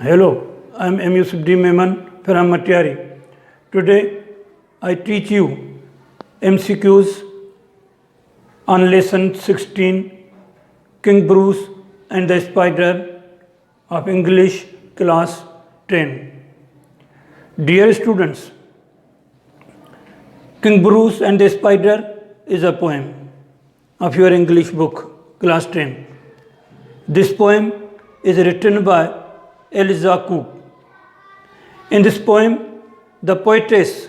Hello, I am M. Yusuf D. Mehman from Matiari. Today I teach you MCQs on lesson 16, King Bruce and the Spider of English class 10. Dear students, King Bruce and the Spider is a poem of your English book, class 10. This poem is written by Eliza Cook. In this poem, the poetess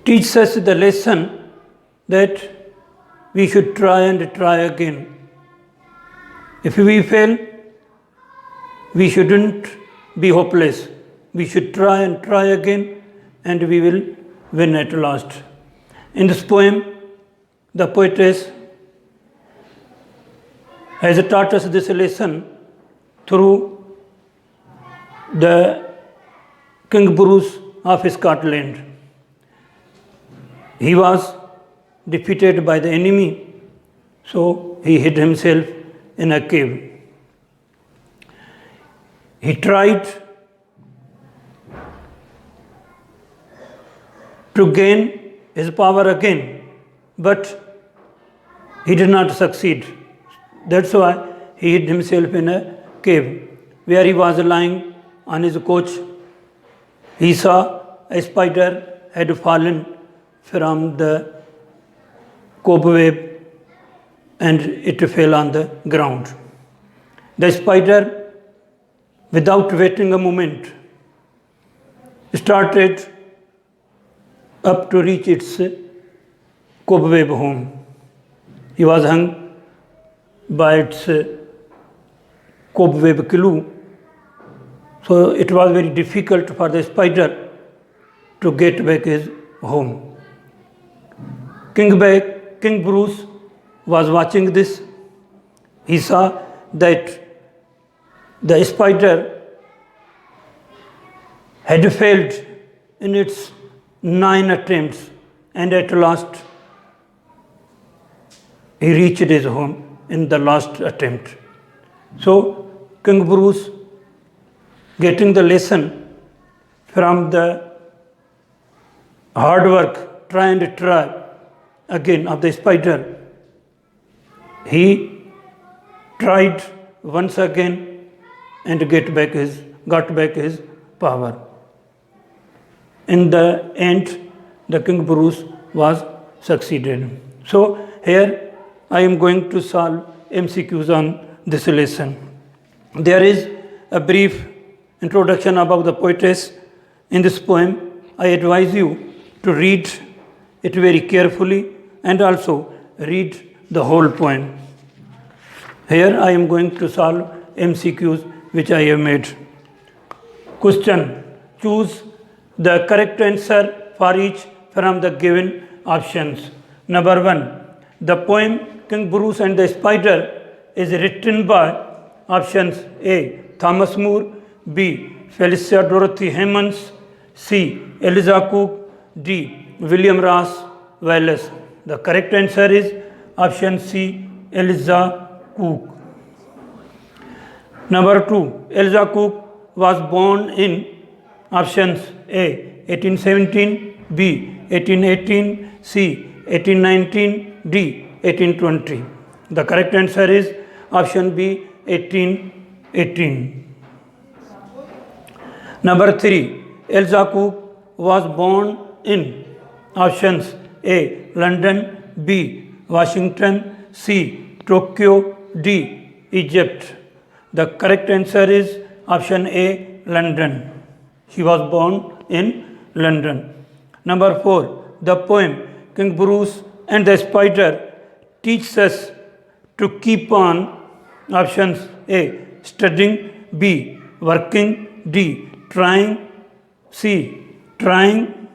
teaches us the lesson that we should try and try again. If we fail, we shouldn't be hopeless. We should try and try again, and we will win at last. In this poem, the poetess has taught us this lesson through the King Bruce of Scotland. He was defeated by the enemy, so he hid himself in a cave. He tried to gain his power again, but he did not succeed. That's why he hid himself in a cave where he was lying on his couch. He saw a spider had fallen from the cobweb and it fell on the ground. The spider, without waiting a moment, started up to reach its cobweb home. He was hung by its cobweb clue, so it was very difficult for the spider to get back his home. King Bruce was watching this. He saw that the spider had failed in its 9 attempts, and at last he reached his home in the last attempt. So King Bruce, getting the lesson from the hard work, try and try again of the spider, he tried once again and got back his power. In the end, the King Bruce was succeeded. So here I am going to solve MCQs on this lesson. There is a brief introduction about the poetess in this poem. I advise you to read it very carefully and also read the whole poem. Here I am going to solve MCQs which I have made. Question: choose the correct answer for each from the given options. Number 1. The poem King Bruce and the Spider is written by options A. Thomas Moore, B. Felicia Dorothy Hemans, C. Eliza Cook, D. William Ross Wallace. The correct answer is option C. Eliza Cook. Number 2. Eliza Cook was born in options A. 1817, B. 1818, C. 1819, D. 1820. The correct answer is option B. 1818. Number 3. Eliza Cook was born in options A. London, B. Washington, C. Tokyo, D. Egypt. The correct answer is option A. London. She was born in London. Number 4. The poem King Bruce and the Spider teaches us to keep on options A. Studying, B. Working, D. Trying, C. Trying,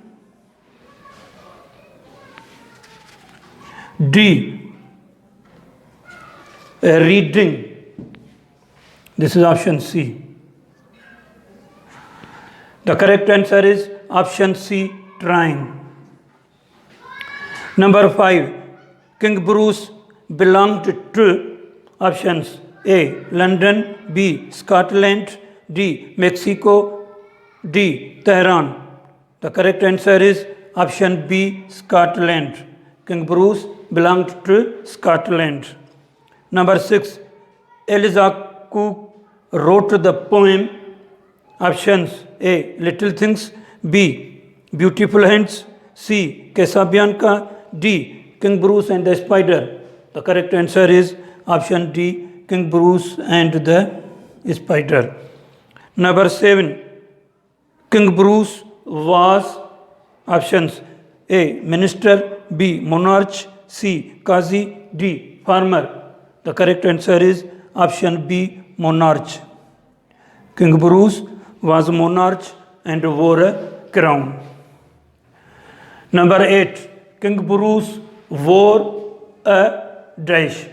D. Reading. This is option C. The correct answer is option C. Trying. Number 5. King Bruce belonged to options A. London, B. Scotland, D. Mexico, D. Tehran. The correct answer is option B. Scotland. King Bruce belonged to Scotland. Number 6. Eliza Cook wrote the poem. Options A. Little Things, B. Beautiful Hands, C. Casablanca, D. King Bruce and the Spider. The correct answer is option D. King Bruce and the Spider. Number 7. King Bruce was options A. Minister, B. Monarch, C. Qazi, D. Farmer. The correct answer is option B. Monarch. King Bruce was monarch and wore a crown. Number 8. King Bruce wore a dash.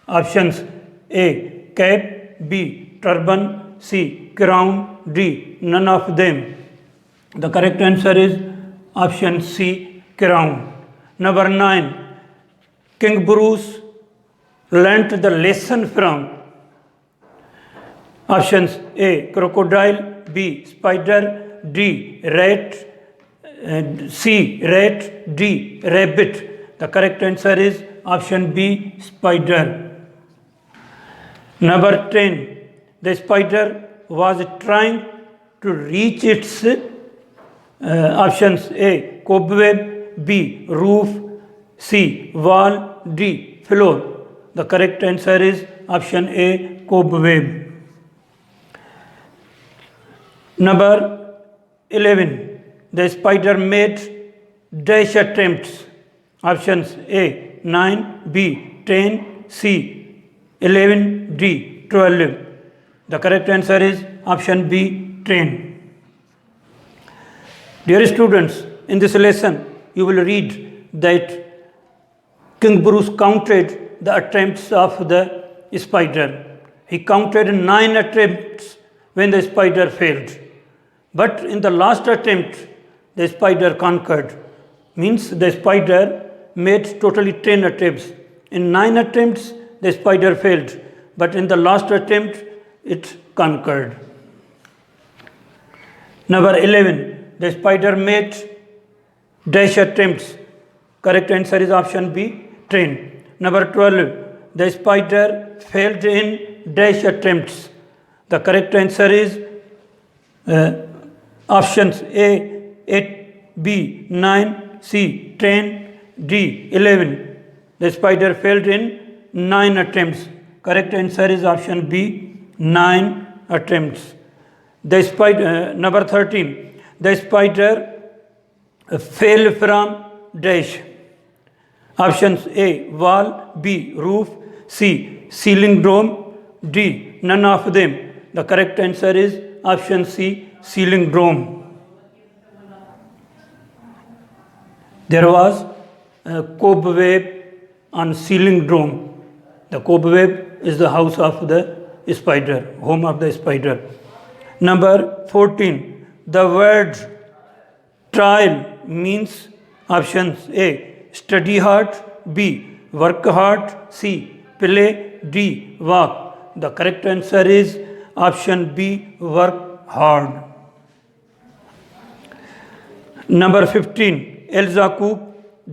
Options A. Cap, B. Turban, C. Crown, D. None of them. The correct answer is option C. Crown. Number 9. King Bruce learnt the lesson from. Options A. Crocodile, B. Spider, D. Rat, C. Rat, D. Rabbit. The correct answer is option B. Spider. Number 10. The spider was trying to reach its options A. Cobweb, B. Roof, C. Wall, D. Floor. The correct answer is option A. Cobweb. Number 11. The spider made dash attempts. Options A. 9, B. 10, C. 11, D. 12. The correct answer is option B. 10. Dear students, in this lesson, you will read that King Bruce counted the attempts of the spider. He counted 9 attempts when the spider failed. But in the last attempt, the spider conquered. Means the spider made totally 10 attempts. In 9 attempts, the spider failed. But in the last attempt, it conquered. Number 11. The spider made dash attempts. Correct answer is option B. 10. Number 12. The spider failed in dash attempts. The correct answer is options A. 8, B. 9, C. 10, D. 11. The spider failed in 9 attempts. Correct answer is option B. 9 attempts. The spider, number 13. The spider fell from dash. Options A. Wall, B. Roof, C. Ceiling dome, D. None of them. The correct answer is option C. Ceiling dome. There was a cobweb on ceiling dome. The cobweb is the house of the spider, home of the spider. Number 14. The word trial means options A. Study hard, B. Work hard, C. Play, D. Walk. The correct answer is option B. Work hard. Number 15. Eliza Cook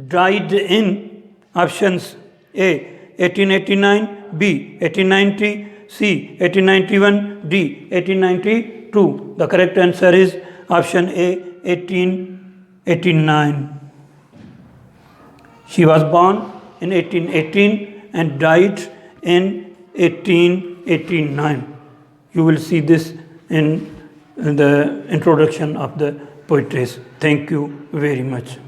died in options A. 1889, B. 1890, C. 1891, D. 1892. The correct answer is option A. 1889. She was born in 1818 and died in 1889. You will see this in the introduction of the poetry. Thank you very much.